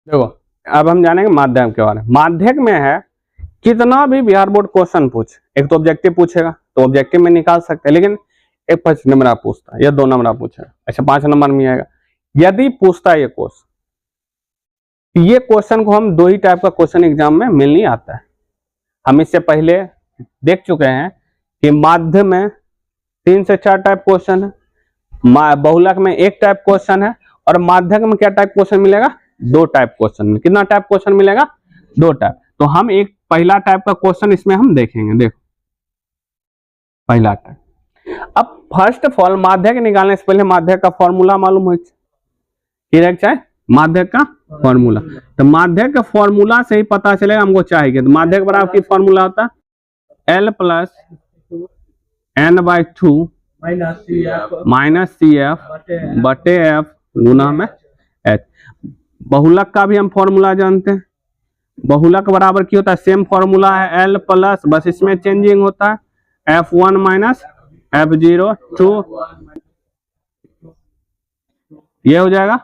देखो अब हम जानेंगे माध्यम के बारे में। माध्यक में है कितना भी बिहार बोर्ड क्वेश्चन पूछ, एक तो ऑब्जेक्टिव पूछेगा तो ऑब्जेक्टिव में निकाल सकते हैं, लेकिन एक 5 नंबर आप पूछता है या 2 नंबर आप पूछेगा, अच्छा 5 नंबर में आएगा। यदि पूछता है ये क्वेश्चन, ये क्वेश्चन को हम 2 ही टाइप का क्वेश्चन एग्जाम में मिल नहीं आता है। हम इससे पहले देख चुके हैं कि माध्य में 3 से 4 टाइप क्वेश्चन है, बहुलक में 1 टाइप क्वेश्चन है, और माध्यक में क्या टाइप क्वेश्चन मिलेगा? 2 टाइप क्वेश्चन में। कितना टाइप क्वेश्चन मिलेगा? 2 टाइप। तो हम एक पहला टाइप का क्वेश्चन इसमें हम देखेंगे। देखो पहला टाइप। अब फर्स्ट ऑफ ऑल माध्यक निकालने से पहले माध्यक का फॉर्मूला मालूम हो चाहे माध्यक का फॉर्मूला, तो माध्यक का फॉर्मूला से ही पता चलेगा हमको चाहिए। तो माध्यक बराबर की फॉर्मूला होता है L plus n/2 minus CF बटे F गुना में H। बहुलक का भी हम फॉर्मूला जानते हैं, बहुलक बराबर की होता है, सेम फॉर्मूला है L प्लस, बस इसमें चेंजिंग होता है F1 माइनस F0 2, ये हो जाएगा।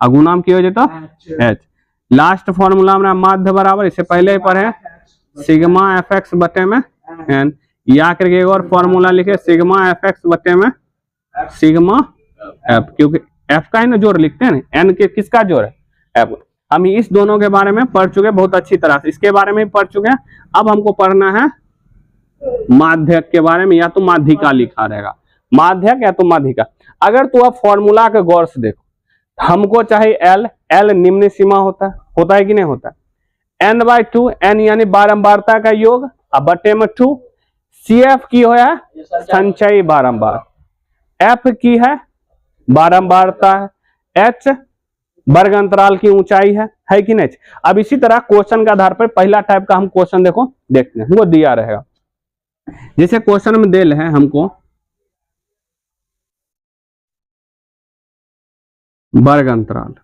गुणाम की हो जाए तो H। लास्ट फॉर्मूला हमारा माध्य बराबर, इससे पहले ही पढ़े, सिग्मा fx बटे में n। या करके एक और फॉर्मूला लिखे, सिग्मा fx बटे में सिग्मा f, क्योंकि f का ही ना जोड़ लिखते हैं ना, n के किसका जोड़ है? f। हम इस दोनों के बारे में पढ़ चुके बहुत अच्छी तरह से, इसके बारे में भी पढ़ चुके हैं। अब हमको पढ़ना है माध्यक के बारे में, या तो माध्यिका लिखा रहेगा, माध्यक या तो माध्यिका। अगर तू अब फॉर्मूला के गौर से देखो, हमको चाहे L निम्न सीमा होता है कि नहीं होता है? n/2, n यानी बारंबारता का योग, अब बटे में 2, CF की हो है संचयी बारंबार, F की है बारंबारता है, H वर्ग अंतराल की ऊंचाई है कि नहीं? अब इसी तरह क्वेश्चन के आधार पर पहला टाइप का हम क्वेश्चन देखो देखते हैं, हमको दिया रहेगा। जैसे क्वेश्चन में दिल है हमको वर्ग अंतराल,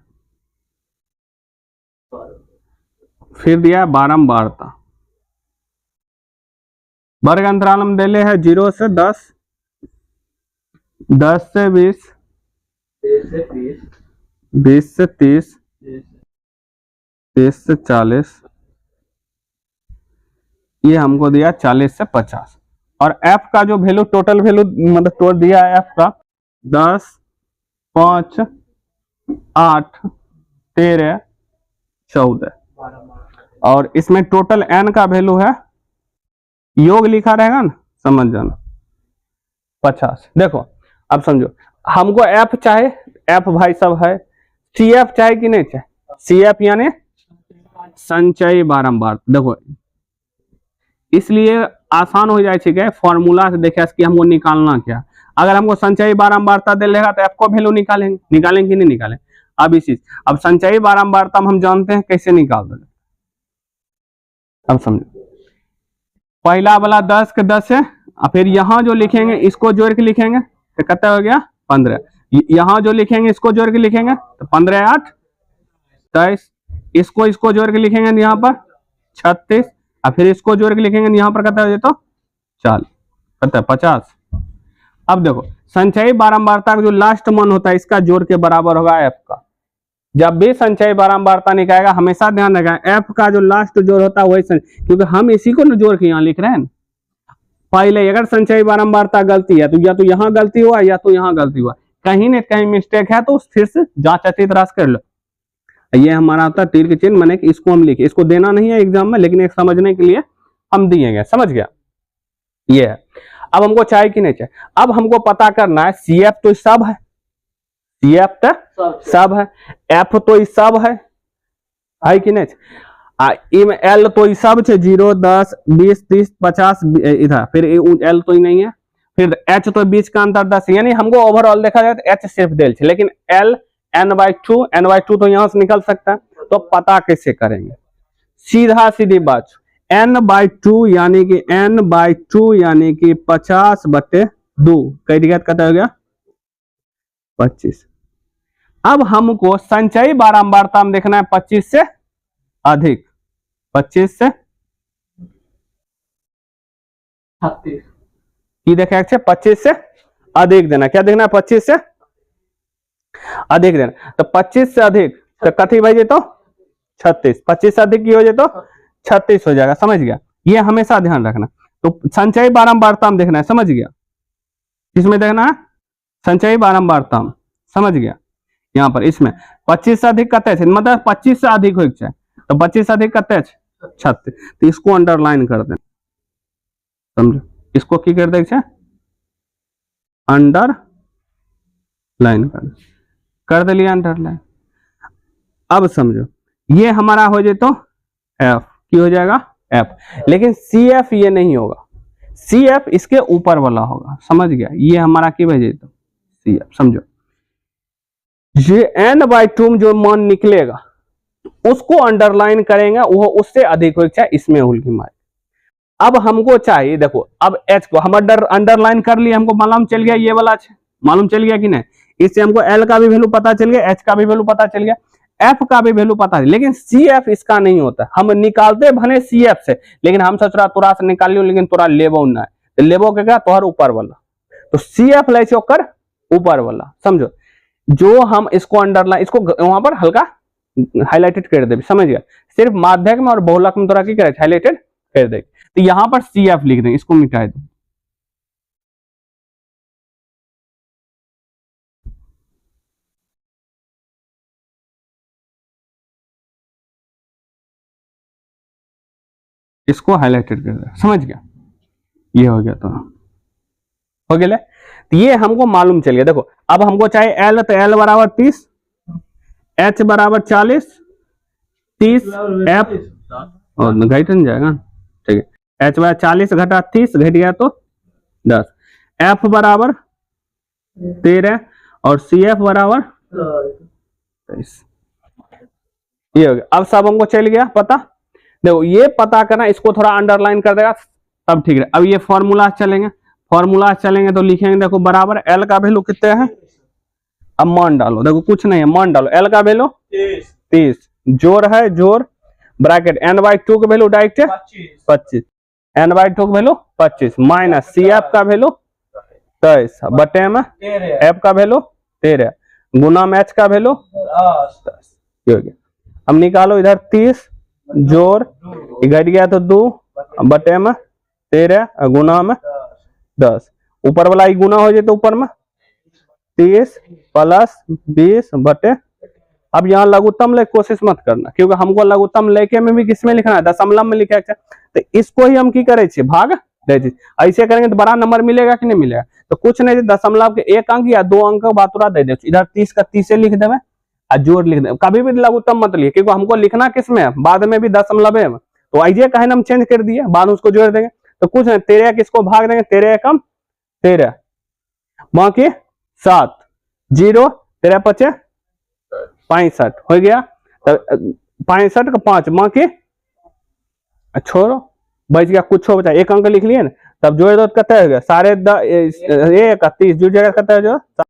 फिर दिया बारंबारता, वर्ग अंतराल हम दे है 0 से 10, 10 से 20, 20 से 30, 30 से 40, ये हमको दिया 40 से 50। और f का जो वैल्यू, टोटल वैल्यू मतलब टोटल दिया है f का 10, 5, 8, 13, 14, और इसमें टोटल n का वैल्यू है, योग लिखा रहेगा ना, समझ जाना 50। देखो अब समझो, हमको f चाहे, f भाई सब है, CF चाहे कि नहीं चाहे? CF यानी संचयी बारंबार। देखो इसलिए आसान हो जाए, ठीक है, फॉर्मूला से देखे कि हमको निकालना क्या। अगर हमको संचयी बारंबारता दे लेगा तो f को वैल्यू निकालेंगे कि नहीं निकालेंगे? अब इसी, अब संचयी बारंबारता हम जानते हैं कैसे निकाल देंगे। अब समझो, पहला वाला 10 के 10 है, और फिर यहाँ जो लिखेंगे इसको जोड़ के लिखेंगे तो कितना हो गया? 15। यहाँ जो लिखेंगे इसको जोड़ के लिखेंगे तो 15 8 23, इसको जोड़ के लिखेंगे यहाँ पर 36, और फिर इसको जोड़ के लिखेंगे यहाँ पर कितना हो जाए तो 40, कितना 50। अब देखो संचयी बारंबारता का जो लास्ट मान होता है इसका जोड़ के बराबर होगा f का। जब भी संचयी बारंबारता निकालेगा हमेशा ध्यान रखना f का जो लास्ट जोड़ होता है वही, क्योंकि हम इसी को न जोड़ के यहाँ लिख रहे हैं। पहले अगर संचयी बारंबारता गलती है तो या तो यहाँ गलती हुआ या तो यहाँ गलती हुआ, कहीं न कहीं मिस्टेक है तो फिर से जांच अच्छी तरह से कर लो। ये हमारा होता है तीर के चिन्ह, मैंने इसको हम लिखे, इसको देना नहीं है एग्जाम में, लेकिन एक समझने के लिए हम दिएंगे, समझ गया? ये है। अब हमको चाहिए कि नहीं चाहिए? अब हमको पता करना है CF तो सब है, CF तो सब है, F तो सब है कि नहीं? L तो सब है 0 10 20 30 50 इधर, फिर L तो ही नहीं है, फिर H तो बीच का अंतर 10, यानी हमको ओवरऑल देखा जाए तो H सिर्फ दिल है, लेकिन L n/2 तो यहां से निकल सकता है। तो पता कैसे करेंगे? सीधा सीधी बात, n/2 यानी कि n/2 यानी कि 50 बटे 2, कई दिक्कत कहता हो गया 25। अब हमको संचयी बारंबारता में देखना है 25 से अधिक, 25 से 36 की देखे 25 से अधिक देना, क्या देखना है? 25 से अधिक देना। तो 25 से अधिक तो कथी भाई तो 36, 25 से अधिक की हो जाए तो 36 हो जाएगा, समझ गया। ये हमेशा ध्यान रखना। तो संचयी बारंबारता में देखना है, समझ गया। किसमें देखना है? संचयी बारंबारता में, समझ गया। यहाँ पर इसमें 25 से अधिक कते छे, मतलब 25 से अधिक हो चाहे, तो 25 से अधिक कते छे 36, तो इसको अंडरलाइन कर देना, समझो। इसको की कर दे, अंडर लाइन कर दिलिए अंडरलाइन। अब समझो ये हमारा हो जाए तो एफ की हो जाएगा एफ, लेकिन सी एफ ये नहीं होगा, सी एफ इसके ऊपर वाला होगा, समझ गया। ये हमारा की भेजे तो सी एफ, समझो। ये n/2 में जो मान निकलेगा उसको अंडरलाइन करेंगे, वो उससे अधिक हो चाहे इसमें होल की मार। अब हमको चाहिए, देखो अब h को हम अंडरलाइन कर लिए, हमको मालूम चल गया ये वाला मालूम चल गया कि नहीं। इससे हमको l का भी वैल्यू पता चल गया, h का भी वैल्यू पता चल गया, f का भी वैल्यू पता है, लेकिन CF इसका नहीं होता। हम निकालते भले CF से, लेकिन हम सोच रहा तोरा से निकाल लियो, लेकिन तोरा लेबो ना, तो लेबो के क्या तोहर ऊपर वाला, तो CF ले चोकर ऊपर वाला, समझो। जो हम इसको अंडरलाइन, इसको वहां पर हल्का हाईलाइटेड कर दे, समझ गया। सिर्फ माध्यक में और बहुलक में तोरा की करे हाईलाइटेड कर दे, तो यहां पर CF लिख दें, इसको मिटा दो। इसको हाईलाइटेड कर दे, समझ गया। ये हो गया, तो हो गया। तो ये हमको मालूम चल गया। देखो अब हमको चाहिए L, तो L बराबर 30, H बराबर 40, 30 F और घट नहीं जाएगा, ठीक है। H बराबर 40 घटा 30 घट गया तो 10, F बराबर 13 और CF बराबर 23। ये हो गया। अब सब हमको चल गया पता। देखो ये पता करना, इसको थोड़ा अंडरलाइन कर देगा तब ठीक है। अब ये फॉर्मूला चलेंगे, फॉर्मूला चलेंगे तो लिखेंगे, देखो बराबर L का वैल्यू कितने है, अब मान डालो, देखो कुछ नहीं है, मान डालो। L का वैल्यू 30, जोर है जोर, ब्रैकेट n/2 का वैल्यू डायरेक्ट 25, n/2 का वैल्यू 25 माइनस CF का वैल्यू 23 बटे में F का वैल्यू 13 गुना में H का वैल्यू 10। हो गया। अब निकालो इधर 30 जोर घट गया तो 2 बटे में 13 गुना में 10, ऊपर वाला ही गुना हो जाए तो ऊपर में 30 प्लस 20 बटे। अब यहाँ लघुत्तम ले कोशिश मत करना, क्योंकि हमको लघुत्तम लेके में भी किसमें लिखना है, दशमलव में लिखा है, तो इसको ही हम की करे भाग दे। ऐसे करेंगे तो बड़ा नंबर मिलेगा कि नहीं मिलेगा, तो कुछ नहीं, दशमलव के 1 अंक या 2 अंक बातुरा दे दे, इधर 30 का 30 से लिख देवे और जोर लिख दे। कभी भी लघुत्तम मत लिखे, क्योंकि हमको लिखना किसमें है, बाद में भी दशमलव में, तो ऐसे कहे हम चेंज कर दिए, बाद में उसको जोड़ देंगे। तो कुछ नहीं, 13 किसको भाग देंगे, 13 कम 13 बाकी 7 0 13 5 65 हो गया। तो 65 का 5 माँ के छोड़ो, बच गया कुछ हो बचा, 1 अंक लिख लिए ना, तब जोड़ दो कितना हो गया, 31 जुड़ जाएगा, कितना हो जाएगा